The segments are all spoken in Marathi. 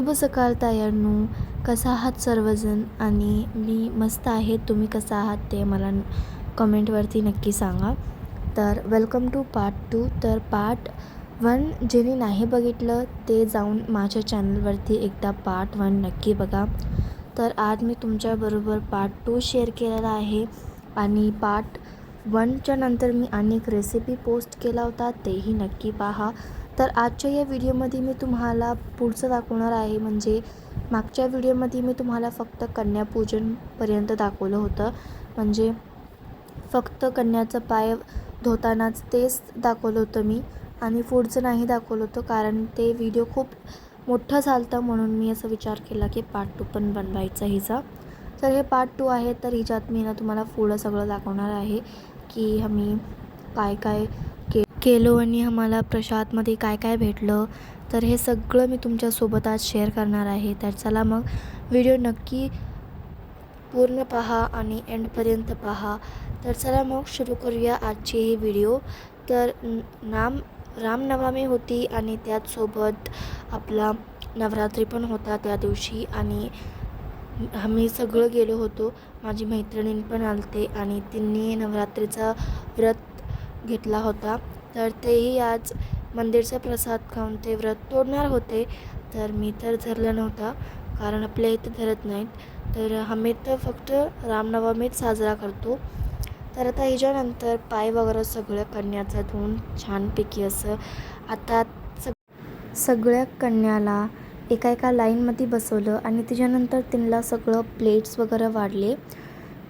शुभ सकाळ तायांनो, कसा आहात सर्वजण? आणि मी मस्त आहे. तुम्ही कसा आहात ते मला कमेंटवरती नक्की सांगा. तर वेलकम टू पार्ट 2. तर पार्ट 1 ज्यांनी नाही बघितलं ते जाऊन माझ्या चॅनलवरती एकदा पार्ट 1 नक्की बघा. तर आज मी तुमच्याबरोबर पार्ट 2 शेअर केलेला आहे आणि पार्ट 1च्या नंतर मी अनेक रेसिपी पोस्ट केला होता, तेही नक्की पहा. तर आजच्या या व्हिडिओमध्ये मी तुम्हाला पुढचं दाखवणार आहे. म्हणजे मागच्या व्हिडिओमध्ये मी तुम्हाला फक्त कन्यापूजनपर्यंत दाखवलं होतं. म्हणजे फक्त कन्याचं पाय धुतानाच तेच दाखवलं होतं मी आणि पुढचं नाही दाखवलं होतं, कारण ते व्हिडिओ खूप मोठा झाला होता. म्हणून मी असा विचार केला की पार्ट 2 पण बनवायचा हिचा. तर हे पार्ट 2 आहे. तर हिच्यात मी तुम्हाला पुढं सगळं दाखवणार आहे की आम्ही काय काय केलो आणि आम्हाला प्रसादमध्ये काय काय भेटलं. तर हे सगळं मी तुमच्यासोबत आज शेअर करणार आहे. तर चला मग व्हिडिओ नक्की पूर्ण पहा आणि एंडपर्यंत पहा. तर चला मग सुरू करूया आजची ही व्हिडिओ. तर रामनवमी होती आणि त्याचसोबत आपला नवरात्री पण होता त्या दिवशी आणि आम्ही सगळं गेलो होतो. माझी मैत्रिणी पण आलते आणि तिने नवरात्रीचा व्रत घेतला होता. तर तेही आज मंदिरचा प्रसाद खाऊन ते व्रत तोडणार होते. तर मी तर धरलं नव्हता, कारण आपल्या इथे धरत नाहीत. तर आम्ही तर फक्त रामनवमीच साजरा करतो. तर आता ह्याच्यानंतर पाय वगैरे सगळं कन्याचं धुवून छानपैकी असं आता सगळ्या कन्याला एका लाईनमध्ये बसवलं आणि त्याच्यानंतर त्यांना सगळं प्लेट्स वगैरे वाढले.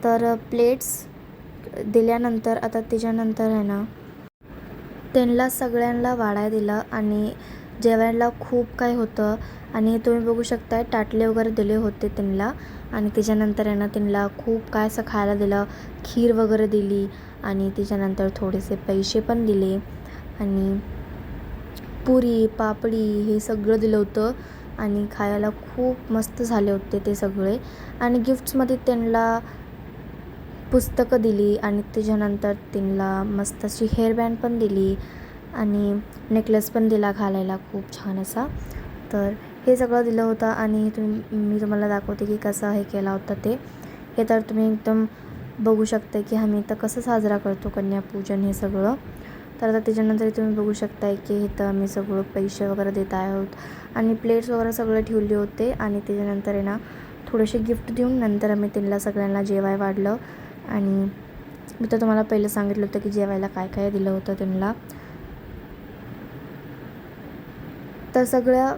तर प्लेट्स दिल्यानंतर आता त्याच्यानंतर आहे ना त्यांना सगळ्यांना वाढायला दिलं आणि जेवायला खूप काय होतं आणि तुम्ही बघू शकताय ताटले वगैरे दिले होते त्यांना. आणि त्याच्यानंतर आहे ना त्यांना खूप काय असं खायला दिलं, खीर वगैरे दिली आणि त्याच्यानंतर थोडेसे पैसे पण दिले आणि पुरी पापडी हे सगळं दिलं होतं आणि खायला खूप मस्त झाले होते ते सगळे. आणि गिफ्ट्समध्ये त्यांना पुस्तकं दिली आणि त्याच्यानंतर त्यांना मस्त अशी हेअरबँड पण दिली आणि नेकलेस पण दिला घालायला खूप छान असा. तर हे सगळं दिलं होतं आणि मी तुम्हाला दाखवते की कसं हे केला होता ते. हे तर तुम्ही एकदम बघू शकता की आम्ही इथं कसं साजरा करतो कन्यापूजन हे सगळं. तर आता त्याच्यानंतर तुम्ही बघू शकताय की इथं आम्ही सगळं पैसे वगैरे देत आहोत आणि प्लेट्स वगैरे सगळे ठेवले होते. आणि त्याच्यानंतर आहे ना थोडेसे गिफ्ट देऊन नंतर आम्ही त्यांना सगळ्यांना जेवाय वाढलं. आणि मी तर तुम्हाला पहिलं सांगितलं होतं की जेवायला काय काय दिलं होतं त्यांना. तर सगळ्या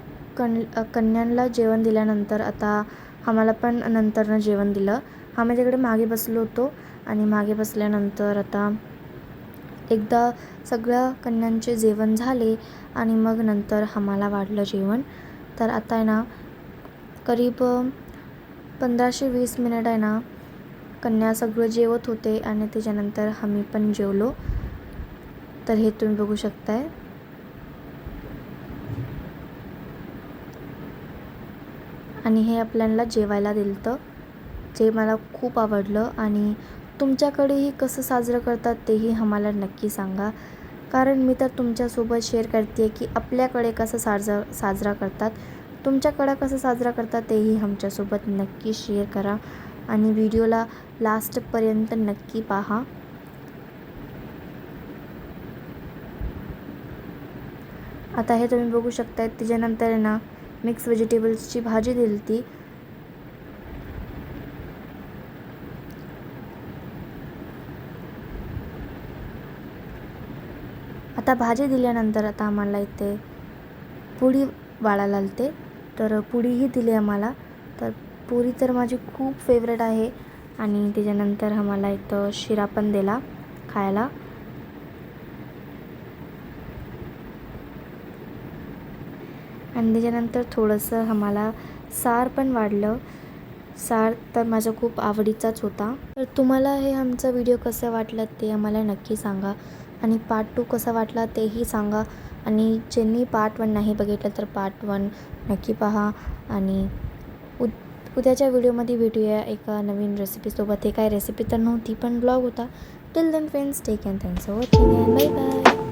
कन्यांना जेवण दिल्यानंतर आता आम्हाला पण नंतरनं जेवण दिलं. आम्ही तिकडे मागे बसलो होतो आणि मागे बसल्यानंतर आता एकदा सगळ्या कन्यांचे जेवण झाले आणि मग नंतर आम्हाला वाढलं जेवण. तर आता आहे ना करीब 15-20 मिनिट आहे ना कन्या सगळं जेवत होते आणि त्याच्यानंतर आम्ही पण जेवलो. तर हे तुम्ही बघू शकताय. आणि हे आपल्याला जेवायला दिलं जे मला खूप आवडलं. आणि तुमच्याकडेही कसं साजरं करतात तेही आम्हाला नक्की सांगा, कारण मी तर तुमच्यासोबत शेअर करते की आपल्याकडे कसं साजरा करतात. तुमच्याकडे कसं साजरा करतात तेही आमच्यासोबत नक्की शेअर करा आणि व्हिडिओला लास्टपर्यंत नक्की पहा. आता हे तुम्ही बघू शकताय. त्याच्यानंतर आहे ना मिक्स व्हेजिटेबल्सची भाजी दिली ती. आता भाजी दिल्यानंतर आता आम्हाला इथे पुडी वाढायला आलते. तर पुडीही दिली आम्हाला. तर पुरी तर माझी खूप फेवरेट आहे. आणि त्याच्यानंतर आम्हाला इथं शिरा पण दिला खायला. आणि त्याच्यानंतर थोडंसं आम्हाला सार पण वाढलं. सार तर माझा खूप आवडीचाच होता. तर तुम्हाला हे आमचा व्हिडिओ कसा वाटला ते आम्हाला नक्की सांगा आणि पार्ट 2 कसा वाटला तेही सांगा. आणि ज्यांनी पार्ट 1 नाही बघितलं तर पार्ट 1 नक्की पहा. आणि उद्याच्या व्हिडिओमध्ये भेटूया एका नवीन रेसिपीसोबत. हे काय रेसिपी तर नव्हती पण ब्लॉग होता. Till then friends, take care, thanks for watching and bye bye.